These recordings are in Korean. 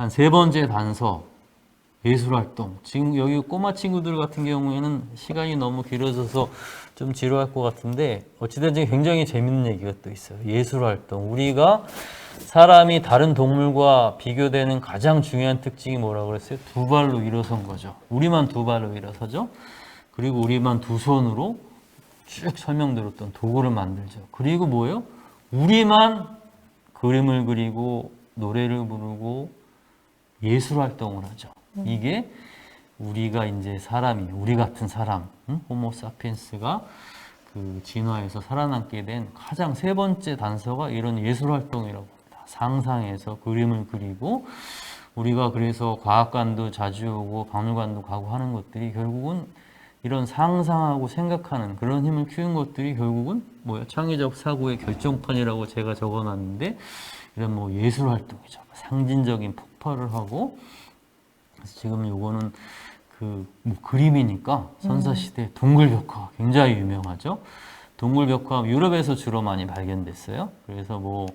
한 세 번째 단서, 예술활동. 지금 여기 꼬마 친구들 같은 경우에는 시간이 너무 길어져서 좀 지루할 것 같은데 어찌됐든 굉장히 재밌는 얘기가 또 있어요. 예술활동. 우리가 사람이 다른 동물과 비교되는 가장 중요한 특징이 뭐라고 그랬어요? 두 발로 일어선 거죠. 우리만 두 발로 일어서죠. 그리고 우리만 두 손으로 쭉 설명드렸던 도구를 만들죠. 그리고 뭐예요? 우리만 그림을 그리고 노래를 부르고 예술 활동을 하죠. 이게 우리가 이제 사람이, 우리 같은 사람, 호모사피엔스가 그 진화에서 살아남게 된 가장 세 번째 단서가 이런 예술 활동이라고 합니다. 상상해서 그림을 그리고 우리가 그래서 과학관도 자주 오고 박물관도 가고 하는 것들이 결국은 이런 상상하고 생각하는 그런 힘을 키운 것들이 결국은 뭐야? 창의적 사고의 결정판이라고 제가 적어놨는데 이런 뭐 예술 활동이죠. 상징적인 폭발을 하고 그래서 지금 요거는 그 뭐 그림이니까 선사시대 동굴벽화 굉장히 유명하죠. 동굴벽화 유럽에서 주로 많이 발견됐어요. 그래서 뭐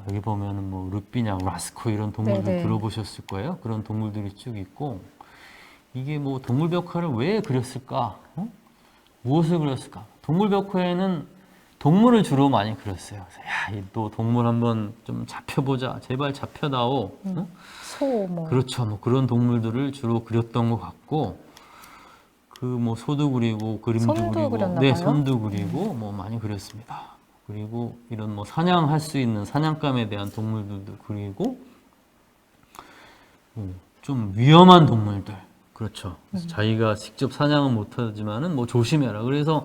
여기 보면은 뭐 르비냐, 라스코 이런 동물들 네네. 들어보셨을 거예요. 그런 동물들이 쭉 있고 이게 뭐 동굴벽화를 왜 그렸을까? 무엇을 그렸을까? 동굴벽화에는 동물을 주로 많이 그렸어요. 야, 또 동물 한번 좀 잡혀보자. 제발 잡혀다오. 소, 뭐. 그렇죠. 뭐 그런 동물들을 주로 그렸던 것 같고, 그 뭐 소도 그리고 그림도 손도 그리고, 그렸나 네, 봐요? 손도 그리고 뭐 많이 그렸습니다. 그리고 이런 뭐 사냥할 수 있는 사냥감에 대한 동물들도 그리고, 좀 위험한 동물들. 그렇죠. 그래서 자기가 직접 사냥은 못하지만은 뭐 조심해라. 그래서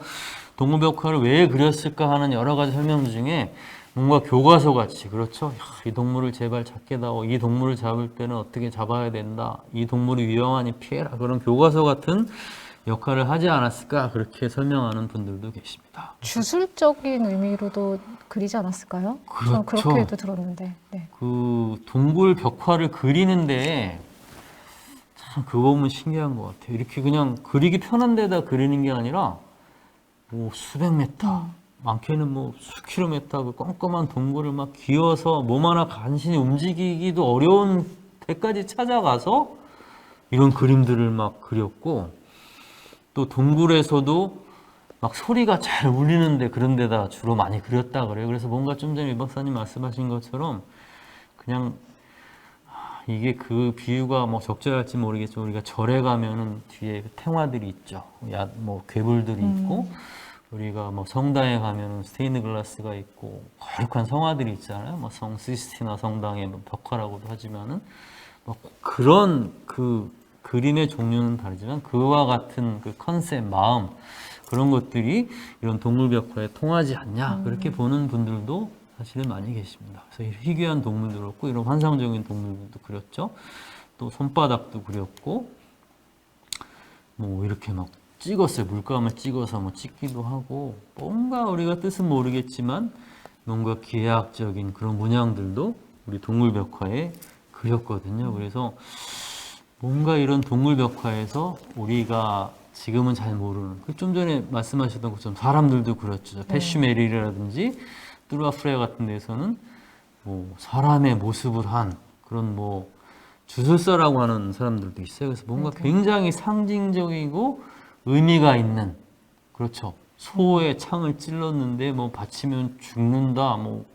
동물벽화를 왜 그렸을까 하는 여러 가지 설명 중에 뭔가 교과서 같이 그렇죠. 야, 이 동물을 제발 잡게 다오. 이 동물을 잡을 때는 어떻게 잡아야 된다. 이 동물이 위험하니 피해라. 그런 교과서 같은 역할을 하지 않았을까 그렇게 설명하는 분들도 계십니다. 주술적인 의미로도 그리지 않았을까요? 저는 그렇죠. 그렇게도 들었는데. 네. 그 동굴 벽화를 그리는데 참 그거 보면 신기한 것 같아요. 이렇게 그냥 그리기 편한 데다 그리는 게 아니라 뭐 수백 메타, 많게는 뭐 수킬로미터 그 껌껌한 동굴을 막 기어서 몸 하나 간신히 움직이기도 어려운 데까지 찾아가서 이런 그림들을 막 그렸고 또 동굴에서도 막 소리가 잘 울리는데 그런 데다 주로 많이 그렸다 그래요. 그래서 뭔가 좀 전에 이 박사님 말씀하신 것처럼 그냥 이게 그 비유가 뭐 적절할지 모르겠지만 우리가 절에 가면은 뒤에 탱화들이 있죠. 뭐 괴물들이 있고 우리가 뭐 성당에 가면은 스테인드 글라스가 있고 거룩한 성화들이 있잖아요. 뭐 성 시스티나 성당의 뭐 벽화라고도 하지만은 뭐 그런 그 그림의 종류는 다르지만 그와 같은 그 컨셉, 마음 그런 것들이 이런 동물 벽화에 통하지 않냐 그렇게 보는 분들도 사실은 많이 계십니다. 그래서 희귀한 동물도 그렇고 이런 환상적인 동물들도 그렸죠. 또 손바닥도 그렸고 뭐 이렇게 막 찍었어요. 물감을 찍어서 뭐 찍기도 하고 뭔가 우리가 뜻은 모르겠지만 뭔가 기하학적인 그런 문양들도 우리 동물 벽화에 그렸거든요. 그래서 뭔가 이런 동물 벽화에서 우리가 지금은 잘 모르는 좀 전에 말씀하셨던 것처럼 사람들도 그렸죠. 페슈메리라든지 뚜르아프레 같은 데서는 뭐 사람의 모습을 한 그런 뭐 주술사라고 하는 사람들도 있어요. 그래서 뭔가 굉장히 상징적이고 의미가 있는 그렇죠. 소의 창을 찔렀는데 뭐 받치면 죽는다. 뭐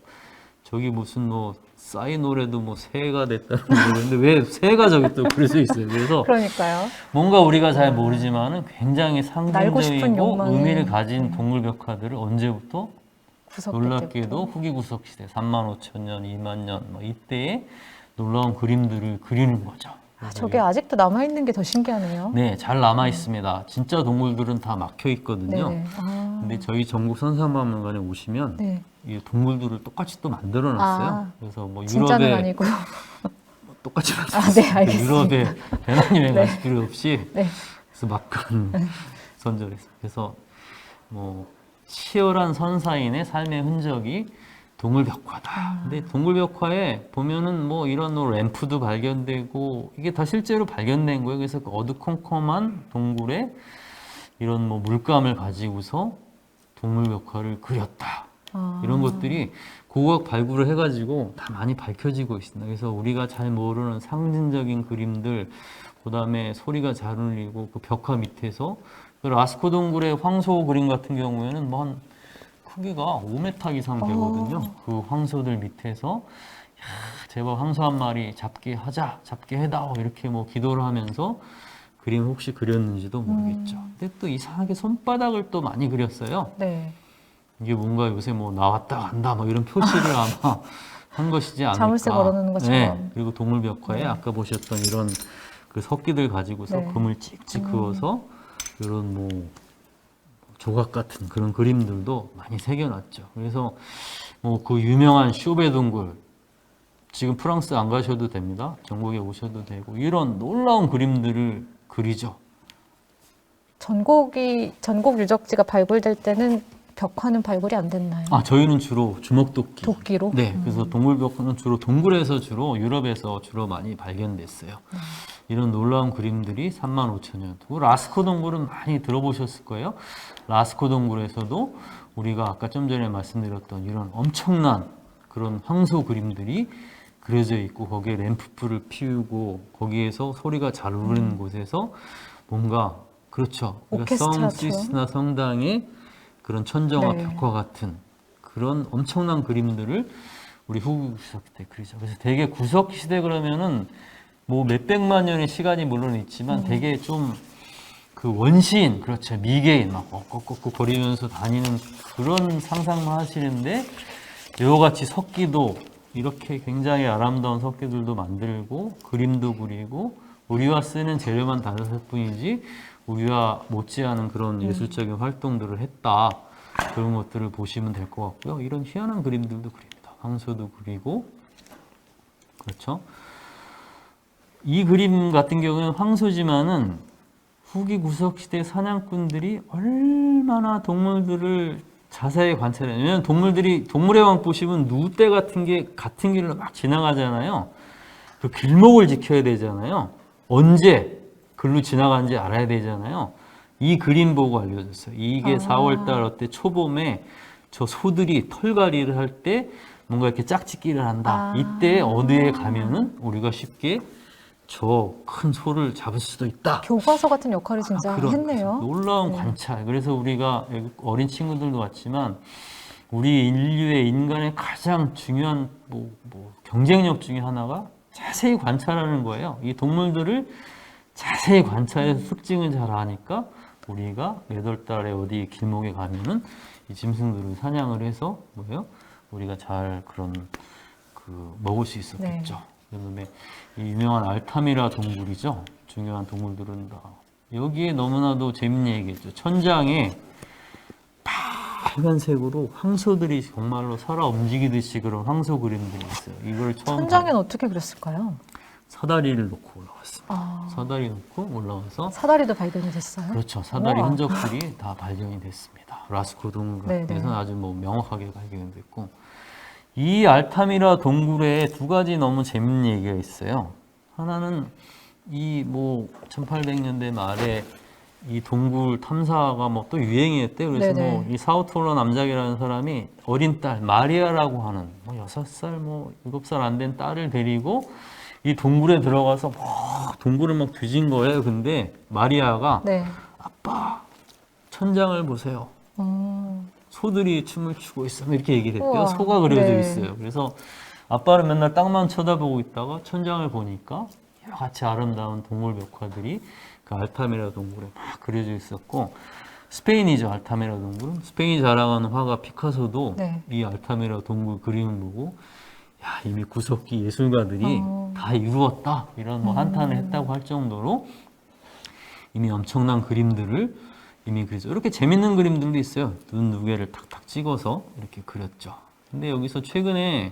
저기 무슨 뭐 사이노래도 뭐 새가 됐다는 거는데 왜 새가 저기 또 그럴 수 있어요. 그래서 그러니까요. 뭔가 우리가 잘 모르지만은 굉장히 날고 싶은 상징적이고 욕망이 의미를 가진 동물 벽화들을 언제부터 구석기 놀랍게도 때부터. 후기 구석 시대 35,000년, 2만 년 뭐 이때에 놀라운 그림들을 그리는 거죠. 아, 저게 아직도 남아있는 게 더 신기하네요. 네, 잘 남아 있습니다. 진짜 동물들은 다 막혀 있거든요. 네네. 아, 근데 저희 전국 선사박물관에 오시면 네. 이 동물들을 똑같이 또 만들어 놨어요. 아, 그래서 뭐 진짜는 유럽에 아니고. 똑같이 네, 만들었어요. 알겠습니다. 유럽에 배낭여행 네. 가실 필요 없이 네. 그래서 막간 선절했어요. 그래서 뭐 치열한 선사인의 삶의 흔적이 동굴벽화다. 근데 동굴벽화에 보면은 뭐 이런 뭐 램프도 발견되고 이게 다 실제로 발견된 거예요. 그래서 그 어두컴컴한 동굴에 이런 뭐 물감을 가지고서 동물벽화를 그렸다. 이런 것들이 고고학 발굴을 해가지고 다 많이 밝혀지고 있습니다. 그래서 우리가 잘 모르는 상징적인 그림들, 그 다음에 소리가 잘 울리고 그 벽화 밑에서 그 라스코 동굴의 황소 그림 같은 경우에는 뭐 한 크기가 5m 이상 되거든요. 그 황소들 밑에서 야, 제발 황소 한 마리 잡게 하자, 잡게 해다오 이렇게 뭐 기도를 하면서 그림 혹시 그렸는지도 모르겠죠. 근데 또 이상하게 손바닥을 또 많이 그렸어요. 네. 이게 뭔가 요새 뭐 나왔다 간다 뭐 이런 표시를 아마 한 것이지 않을까. 자물쇠 걸어놓는 것처럼. 네. 그리고 동물 벽화에 아까 보셨던 이런 그 석기들 가지고서 네. 금을 찍찍 그어서 이런 뭐 조각 같은 그런 그림들도 많이 새겨놨죠. 그래서 뭐 그 유명한 쇼베 동굴 지금 프랑스 안 가셔도 됩니다. 전국에 오셔도 되고 이런 놀라운 그림들을 그리죠. 전곡 유적지가 발굴될 때는 벽화는 발굴이 안 됐나요? 아, 저희는 주로 주먹도끼. 도끼로? 네, 그래서 동굴벽화는 주로 동굴에서 주로 유럽에서 주로 많이 발견됐어요. 이런 놀라운 그림들이 35,000년. 라스코 동굴은 많이 들어보셨을 거예요. 라스코 동굴에서도 우리가 아까 좀 전에 말씀드렸던 이런 엄청난 그런 황소 그림들이 그려져 있고 거기에 램프불을 피우고 거기에서 소리가 잘 울리는 곳에서 뭔가 그렇죠. 오케스트라처럼? 성스위스나 성당의 그런 천정화 네. 벽화 같은 그런 엄청난 그림들을 우리 후기 구석 시대 그리죠. 그래서 되게 구석 시대 그러면은 뭐 몇백만 년의 시간이 물론 있지만 되게 좀 그 원시인 그렇죠. 미개인 막 꺽꺽꺽 거리면서 다니는 그런 상상만 하시는데 이와 같이 석기도 이렇게 굉장히 아름다운 석기들도 만들고 그림도 그리고 우리와 쓰는 재료만 다르실 뿐이지 우리와 못지않은 그런 예술적인 활동들을 했다. 그런 것들을 보시면 될 것 같고요. 이런 희한한 그림들도 그립니다. 황소도 그리고 그렇죠. 이 그림 같은 경우는 황소지만은 후기 구석시대 사냥꾼들이 얼마나 동물들을 자세히 관찰해요. 왜냐하면 동물의 왕 보시면 누떼 같은 게 같은 길로 막 지나가잖아요. 그 길목을 지켜야 되잖아요. 언제 글로 지나가는지 알아야 되잖아요. 이 그림 보고 알려줬어요. 이게 4월달 어때 초봄에 저 소들이 털갈이를 할 때 뭔가 이렇게 짝짓기를 한다. 이때 어디에 가면은 우리가 쉽게 저 큰 소를 잡을 수도 있다. 교과서 같은 역할을 진짜 그런 했네요. 놀라운 관찰. 그래서 우리가 어린 친구들도 왔지만 우리 인류의 인간의 가장 중요한 경쟁력 중에 하나가 자세히 관찰하는 거예요. 이 동물들을 자세히 관찰해서 특징을 잘 아니까 우리가 몇 월 달에 어디 길목에 가면은 이 짐승들을 사냥을 해서 우리가 잘 그런 먹을 수 있었겠죠. 그다음에 이 유명한 알타미라 동굴이죠. 중요한 동물들은 다 여기에 너무나도 재밌는 얘기겠죠. 천장에 빨간색으로 황소들이 정말로 살아 움직이듯이 그런 황소 그림들이 있어요. 이걸 처음 천장엔 어떻게 그렸을까요? 사다리를 놓고 올라왔습니다. 사다리 놓고 올라와서 사다리도 발견이 됐어요? 그렇죠. 사다리 우와. 흔적들이 다 발견이 됐습니다. 라스코 동굴 같은 데서는 아주 명확하게 발견됐고 이 알타미라 동굴에 두 가지 너무 재밌는 얘기가 있어요. 하나는 이 1800년대 말에 이 동굴 탐사가 또 유행이었대요. 그래서 이 사우톨러 남작이라는 사람이 어린 딸 마리아라고 하는 6살, 7살 안 된 딸을 데리고 이 동굴에 들어가서 동굴을 막 뒤진 거예요. 근데 마리아가 아빠 천장을 보세요. 소들이 춤을 추고 있어. 이렇게 얘기를 했대요. 우와. 소가 그려져 있어요. 그래서 아빠는 맨날 땅만 쳐다보고 있다가 천장을 보니까 여러 가지 아름다운 동물 벽화들이 그 알타미라 동굴에 막 그려져 있었고 스페인이죠. 알타미라 동굴은 스페인이 자랑하는 화가 피카소도 이 알타미라 동굴 그림을 보고 야, 이미 구석기 예술가들이 다 이루었다 이런 한탄을 했다고 할 정도로 이미 엄청난 그림들을 이미 그리죠. 이렇게 재밌는 그림들도 있어요. 눈 두 개를 탁탁 찍어서 이렇게 그렸죠. 근데 여기서 최근에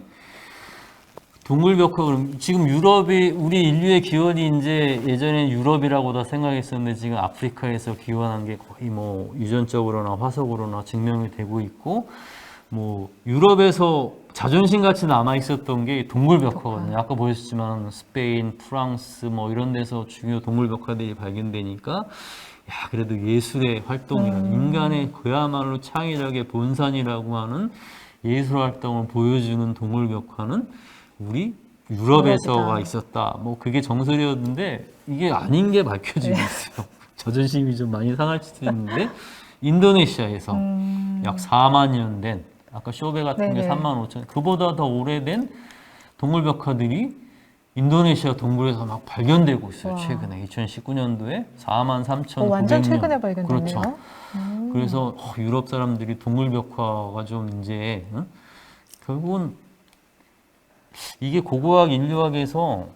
동굴벽화 그럼 지금 유럽이 우리 인류의 기원이 이제 예전엔 유럽이라고 다 생각했었는데 지금 아프리카에서 기원한 게 거의 유전적으로나 화석으로나 증명이 되고 있고 유럽에서 자존심 같이 남아 있었던 게 동굴벽화거든요. 아까 보셨지만 스페인, 프랑스 이런 데서 중요 동굴벽화들이 발견되니까 야, 그래도 예술의 활동이란 인간의 그야말로 창의력의 본산이라고 하는 예술 활동을 보여주는 동물 벽화는 우리 유럽에서가 유럽이다. 있었다. 뭐 그게 정설이었는데 이게 아닌 게 밝혀지고 네. 있어요. 자존심이 좀 많이 상할 수도 있는데 인도네시아에서 약 4만 년 된 아까 쇼베 같은 게 네네. 3만 5천 그보다 더 오래된 동물 벽화들이 인도네시아 동굴에서 막 발견되고 있어요. 와. 최근에 2019년도에 4만 3천 완전 900년. 최근에 발견됐네요. 그렇죠. 그래서 유럽 사람들이 동물 벽화가 좀 이제 결국은 이게 고고학 인류학에서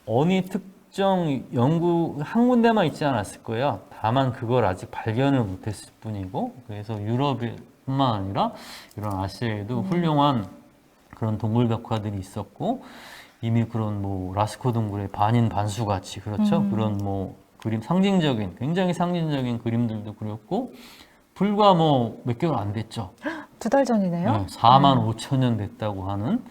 어느 특정 연구 한 군데만 있지 않았을 거예요. 다만 그걸 아직 발견을 못했을 뿐이고 그래서 유럽뿐만 아니라 이런 아시아에도 훌륭한 그런 동물 벽화들이 있었고 이미 그런 뭐 라스코 동굴의 반인 반수 같이 그렇죠. 그런 뭐 그림 상징적인 굉장히 상징적인 그림들도 그렸고 불과 뭐 몇 개월 안 됐죠. 2달 전이네요. 네, 4만 5천 년 됐다고 하는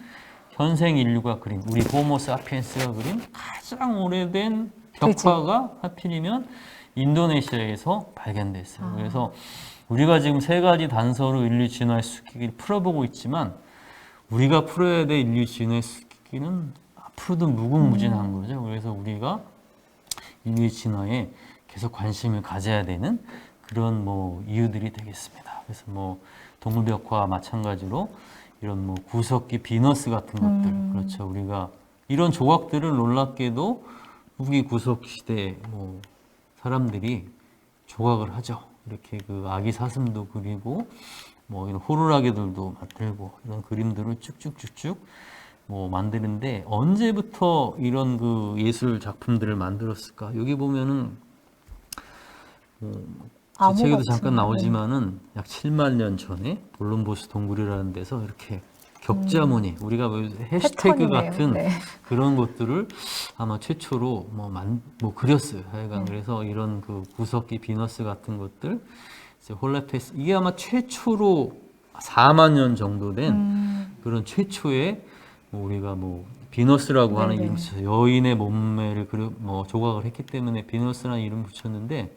현생 인류가 그린 우리 호모 사피엔스가 그린 가장 오래된 벽화가 하필이면 인도네시아에서 발견됐어요. 그래서 우리가 지금 세 가지 단서로 인류 진화의 수수께끼를 풀어보고 있지만 우리가 풀어야 될 인류 진화의 수수께끼는 앞으로도 무궁무진한 거죠. 그래서 우리가 인류 진화에 계속 관심을 가져야 되는 그런 뭐 이유들이 되겠습니다. 그래서 뭐 동물벽화와 마찬가지로 이런 뭐 구석기 비너스 같은 것들 그렇죠. 우리가 이런 조각들을 놀랍게도 후기 구석 시대 뭐 사람들이 조각을 하죠. 이렇게 그 아기 사슴도 그리고 뭐 이런 호루라기들도 만들고 이런 그림들을 쭉쭉쭉쭉 뭐 만드는데 언제부터 이런 그 예술 작품들을 만들었을까? 여기 보면은 제 책에도 잠깐 나오지만은 약 7만 년 전에 볼룸보스 동굴이라는 데서 이렇게 격자무늬 우리가 뭐 해시태그 패턴이네요. 같은 네. 그런 것들을 아마 최초로 뭐 그렸어요. 하여간 그래서 이런 그 구석기 비너스 같은 것들 이제 홀레페스 이게 아마 최초로 4만 년 정도 된 그런 최초의 뭐 우리가 뭐 비너스라고 하는 네네. 이름 붙여서 여인의 몸매를 뭐 조각을 했기 때문에 비너스라는 이름 붙였는데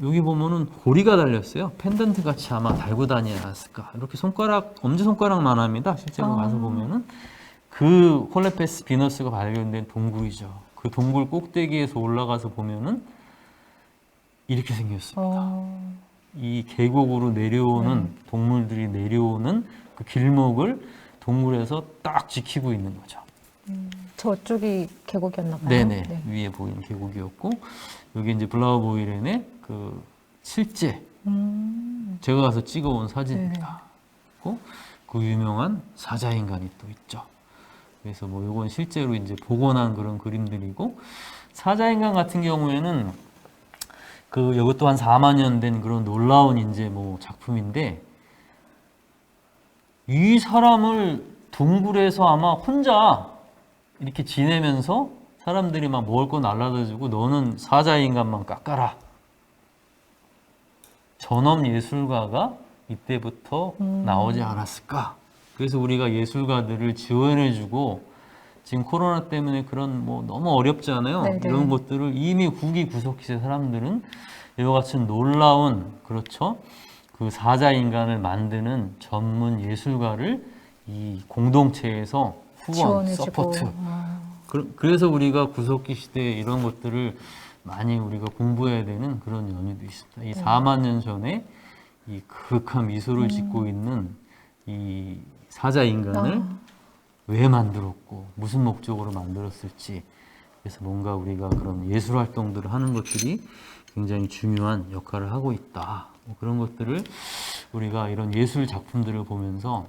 여기 보면은 고리가 달렸어요. 펜던트 같이 아마 달고 다니지 않았을까. 이렇게 손가락, 엄지손가락만 합니다. 실제로 가서 보면은 그 홀레페스 비너스가 발견된 동굴이죠. 그 동굴 꼭대기에서 올라가서 보면은 이렇게 생겼습니다. 이 계곡으로 내려오는 동물들이 내려오는 그 길목을 동굴에서 딱 지키고 있는 거죠. 저쪽이 계곡이었나 봐요. 네네. 네. 위에 보이는 계곡이었고 여기 이제 블라우 보이렌의 그 실제 제가 가서 찍어온 사진입니다. 그리고 그 유명한 사자인간이 또 있죠. 그래서 뭐 이건 실제로 이제 복원한 그런 그림들이고 사자인간 같은 경우에는 그 이것도 한 4만 년 된 그런 놀라운 이제 뭐 작품인데 이 사람을 동굴에서 아마 혼자 이렇게 지내면서 사람들이 막 먹을 거 날라다 주고 너는 사자인간만 깎아라. 전업 예술가가 이때부터 나오지 않았을까. 그래서 우리가 예술가들을 지원해주고 지금 코로나 때문에 그런 뭐 너무 어렵잖아요. 네네. 이런 것들을 이미 후기 구석기세 사람들은 이와 같은 놀라운 그렇죠. 그 사자인간을 만드는 전문 예술가를 이 공동체에서 후원, 지원해주고. 서포트. 그래서 우리가 구석기 시대에 이런 것들을 많이 우리가 공부해야 되는 그런 연유도 있습니다. 이 4만 년 전에 이 그윽한 미소를 짓고 있는 이 사자 인간을 왜 만들었고 무슨 목적으로 만들었을지 그래서 뭔가 우리가 그런 예술 활동들을 하는 것들이 굉장히 중요한 역할을 하고 있다. 뭐 그런 것들을 우리가 이런 예술 작품들을 보면서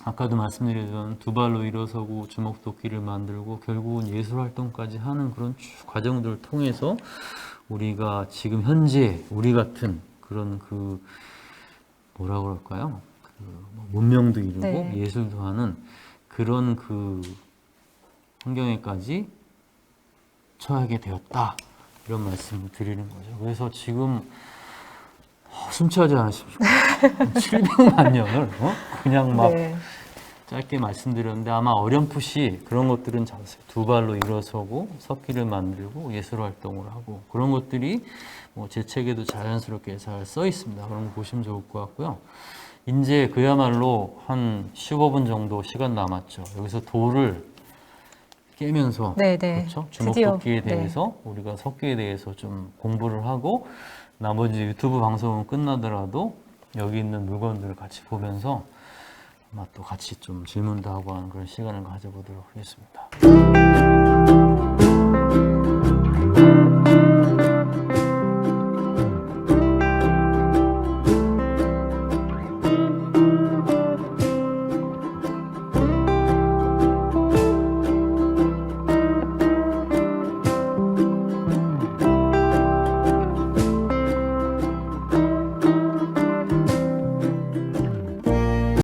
아까도 말씀드렸던 두 발로 일어서고 주먹도끼를 만들고 결국은 예술 활동까지 하는 그런 과정들을 통해서 우리가 지금 현재 우리 같은 그런 그 뭐라 그럴까요? 그 문명도 이루고 네. 예술도 하는 그런 그 환경에까지 처하게 되었다. 이런 말씀을 드리는 거죠. 그래서 지금 숨차지 않으십시오. 700만 년을 그냥 막 네. 짧게 말씀드렸는데 아마 어렴풋이 그런 것들은 잘했어요. 두 발로 일어서고 석기를 만들고 예술 활동을 하고 그런 것들이 뭐 제 책에도 자연스럽게 잘 써 있습니다. 그런 거 보시면 좋을 것 같고요. 이제 그야말로 한 15분 정도 시간 남았죠. 여기서 도를 깨면서 네, 네. 그렇죠? 드디어, 주먹도끼에 네. 대해서 우리가 석기에 대해서 좀 공부를 하고 나머지 유튜브 방송은 끝나더라도 여기 있는 물건들을 같이 보면서 아마 또 같이 좀 질문도 하고 하는 그런 시간을 가져보도록 하겠습니다.